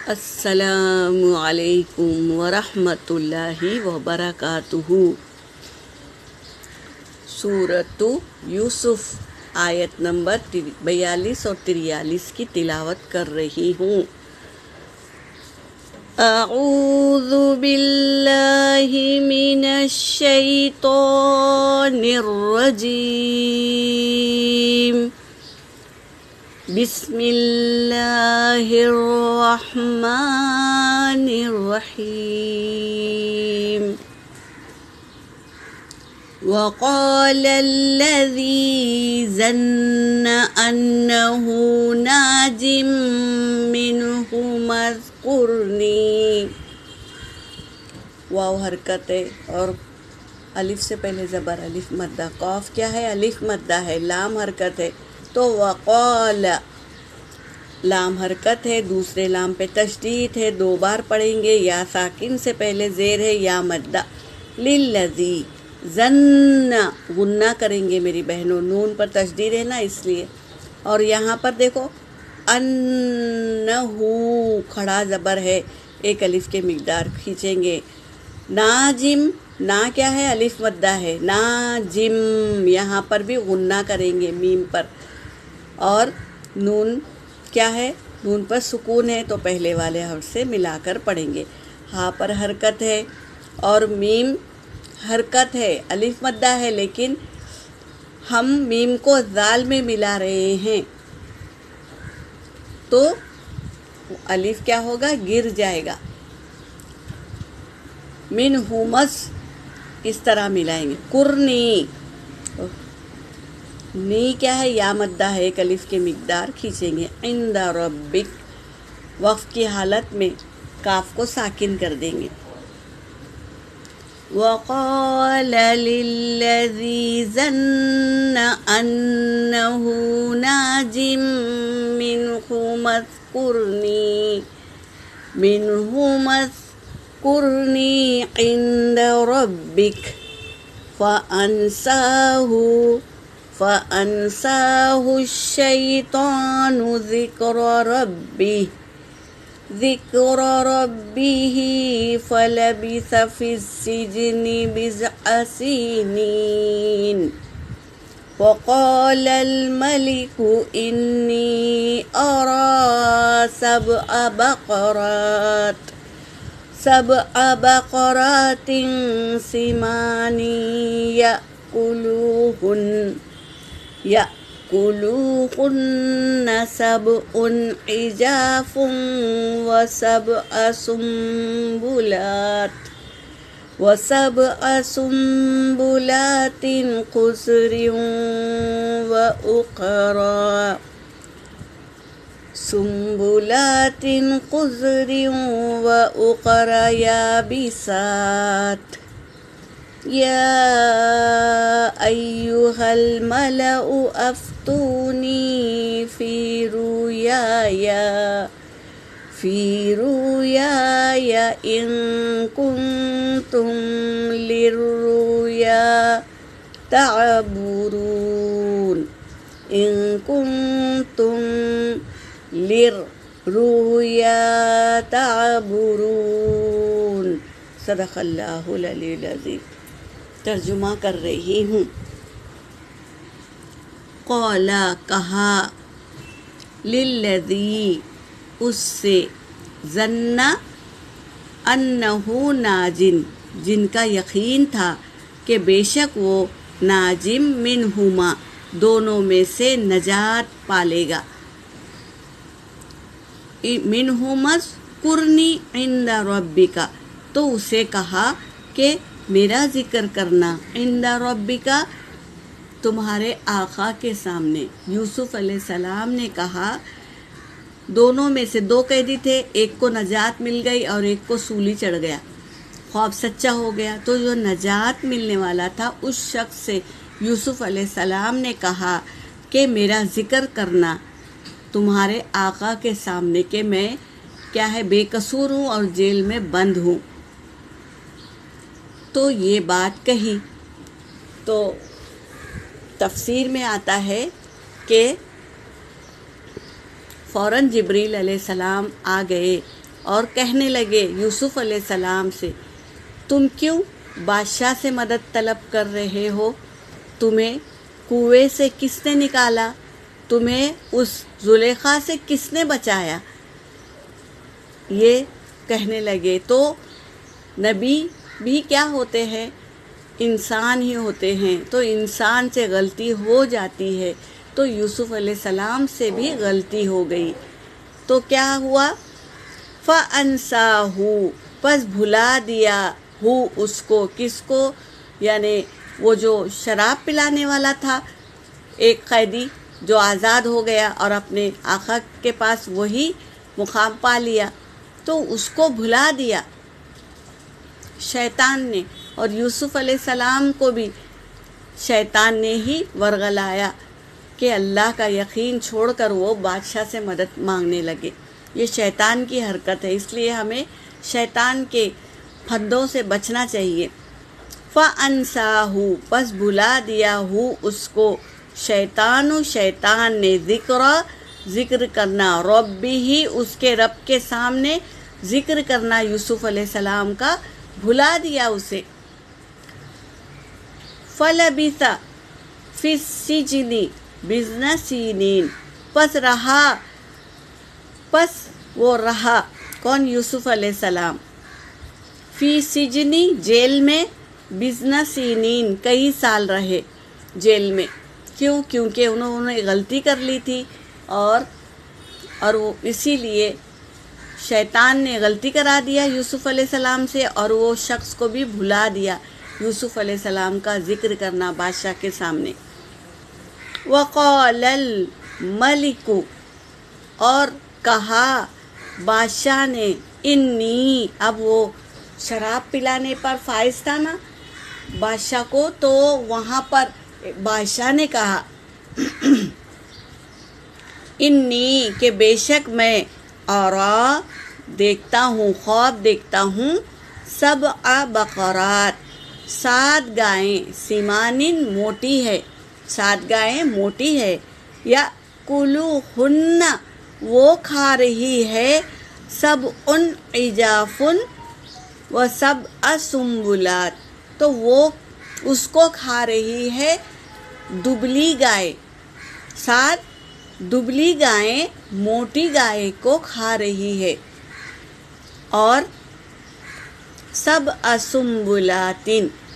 السلام علیکم ورحمۃ اللہ وبرکاتہ۔ سورۃ یوسف آیت نمبر 42 اور 43 کی تلاوت کر رہی ہوں۔ اعوذ باللہ من الشیطان الرجیم، بسم اللہ الرحمن الرحیم۔ وقال الذي ظن أنه ناج منهما اذكرني، واو حرکت ہے اور الف سے پہلے زبر الف مدہ، قاف کیا ہے؟ الف مدہ ہے، لام حرکت ہے، تو وقال لام حرکت ہے، دوسرے لام پہ تشدید ہے، 2 بار پڑھیں گے، یا ساکن سے پہلے زیر ہے، یا مدہ، للذی ظن غنہ کریں گے میری بہنوں، نون پر تشدید ہے نا اس لیے، اور یہاں پر دیکھو انہو کھڑا زبر ہے، ایک الف کے مقدار کھینچیں گے، ناجم نا کیا ہے؟ الف مدہ ہے، ناجم یہاں پر بھی غنہ کریں گے میم پر، اور نون کیا ہے؟ نون پر سکون ہے تو پہلے والے حرف سے ملا کر پڑھیں گے، ہاں پر حرکت ہے اور میم حرکت ہے، الف مدہ ہے لیکن ہم میم کو ذال میں ملا رہے ہیں تو الف کیا ہوگا؟ گر جائے گا، منہمس اس طرح ملائیں گے، قرنی نی کیا ہے؟ یا مدہ ہے، ایک الف کے مقدار کھینچیں گے، عند ربک وقف کی حالت میں کاف کو ساکن کر دیں گے، وقال للذی ظن انہ ناج منہما اذکرنی عند ربک فأنساه الشیطان ذکر ربه فلبث في السجن بضع سنين وقال الملك إني أرى سبع بقرات سمان يأكلوهن سبع عجاف وسبع سنبلات خضر وأخرى يابسات يا أيها الملأ أفتوني في رؤياي إن كنتم للرؤيا تعبرون۔ صدق اللہ العلی العظیم۔ ترجمہ کر رہی ہوں۔ قولا کہا، للذی اس سے، ظن انہ ناجن جن کا یقین تھا کہ بے شک وہ ناجم منہما دونوں میں سے نجات پالے گا، منہما اذکرنی عند ربک، تو اسے کہا کہ میرا ذکر کرنا عند ربک تمہارے آقا کے سامنے۔ یوسف علیہ السلام نے کہا، دونوں میں سے 2 قیدی تھے، ایک کو نجات مل گئی اور ایک کو سولی چڑھ گیا، خواب سچا ہو گیا، تو جو نجات ملنے والا تھا اس شخص سے یوسف علیہ السلام نے کہا کہ میرا ذکر کرنا تمہارے آقا کے سامنے کہ میں کیا ہے؟ بے قصور ہوں اور جیل میں بند ہوں۔ تو یہ بات کہی تو تفسیر میں آتا ہے کہ فوراً جبریل علیہ السلام آ گئے اور کہنے لگے یوسف علیہ السلام سے تم کیوں بادشاہ سے مدد طلب کر رہے ہو؟ تمہیں کنویں سے کس نے نکالا؟ تمہیں اس زلیخا سے کس نے بچایا؟ یہ کہنے لگے تو نبی بھی کیا ہوتے ہیں؟ انسان ہی ہوتے ہیں، تو انسان سے غلطی ہو جاتی ہے، تو یوسف علیہ السلام سے بھی غلطی ہو گئی، تو کیا ہوا؟ فَأَنْسَاهُ پس بھلا دیا ہو اس کو، کس کو؟ یعنی وہ جو شراب پلانے والا تھا، ایک قیدی جو آزاد ہو گیا اور اپنے آقا کے پاس وہی مقام پا لیا، تو اس کو بھلا دیا شیطان نے، اور یوسف علیہ السلام کو بھی شیطان نے ہی ورغلایا کہ اللہ کا یقین چھوڑ کر وہ بادشاہ سے مدد مانگنے لگے۔ یہ شیطان کی حرکت ہے، اس لیے ہمیں شیطان کے پھندوں سے بچنا چاہیے۔ فَأَنْسَاهُ پس بھلا دیا ہو اس کو، شیطان نے ذکر کرنا، ربہ اس کے رب کے سامنے ذکر کرنا یوسف علیہ السلام کا بھلا دیا اسے۔ فَلَبِثَ فِي السِّجْنِ بِضْعَ سِنِینَ پس وہ رہا کون؟ یوسف علیہ السلام، فی سجنی جیل میں، بِضْعَ سِنِینَ کئی سال رہے جیل میں۔ کیوں؟ کیونکہ انہوں نے غلطی کر لی تھی، اور وہ اسی لیے شیطان نے غلطی کرا دیا یوسف علیہ السلام سے، اور وہ شخص کو بھی بھلا دیا یوسف علیہ السلام کا ذکر کرنا بادشاہ کے سامنے۔ وَقَالَ الْمَلِكُ اور کہا بادشاہ نے، انی اب وہ شراب پلانے پر فائز تھا نا بادشاہ کو، تو وہاں پر بادشاہ نے کہا انی کہ بے شک میں اورا دیکھتا ہوں، خواب دیکھتا ہوں، 7 بقرات 7 گائیں، سیمانن موٹی ہے، 7 گائیں موٹی ہے، یا کلوہن وہ کھا رہی ہے، 7 عجاف و 7 سنبلات تو وہ اس کو کھا رہی ہے دبلی گائے، 7 دبلی گائیں موٹی گائے کو کھا رہی ہے، اور 7 سنبلات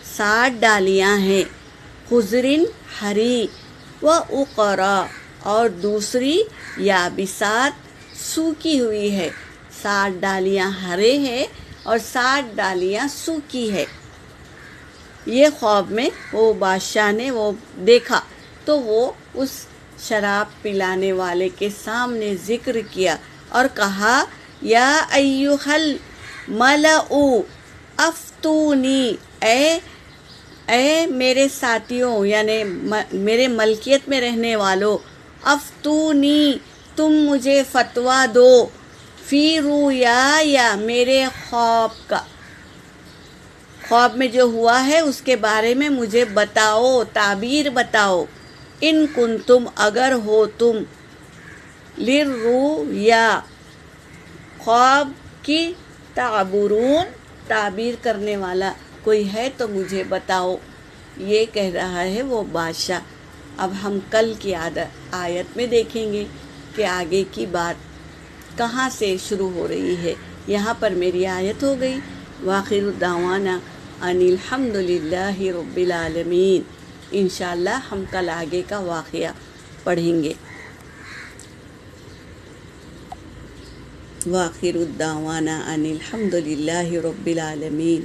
7 ڈالیاں ہیں، خضرن ہری، و اخرى اور دوسری یابسات سوکھی ہوئی ہے، 7 ڈالیاں ہرے ہیں اور 7 ڈالیاں سوکھی ہے۔ یہ خواب میں وہ بادشاہ نے وہ دیکھا، تو وہ اس شراب پلانے والے کے سامنے ذکر کیا اور کہا یا ایھا الملأ افتونی، اے میرے ساتھیوں یعنی میرے ملکیت میں رہنے والوں، افتونی تم مجھے فتویٰ دو، فی رؤیا میرے خواب میں جو ہوا ہے اس کے بارے میں مجھے بتاؤ، تعبیر بتاؤ، ان کنتم اگر ہو تم، للرؤیا خواب کی، تعبرون تعبیر کرنے والا کوئی ہے تو مجھے بتاؤ۔ یہ کہہ رہا ہے وہ بادشاہ۔ اب ہم کل کی آیت میں دیکھیں گے کہ آگے کی بات کہاں سے شروع ہو رہی ہے۔ یہاں پر میری آیت ہو گئی وآخر الدعوانا ان الحمد للہ رب العالمین۔ انشاءاللہ ہم کل آگے کا واقعہ پڑھیں گے۔ وآخر الدعوانا ان الحمد للہ رب العالمین۔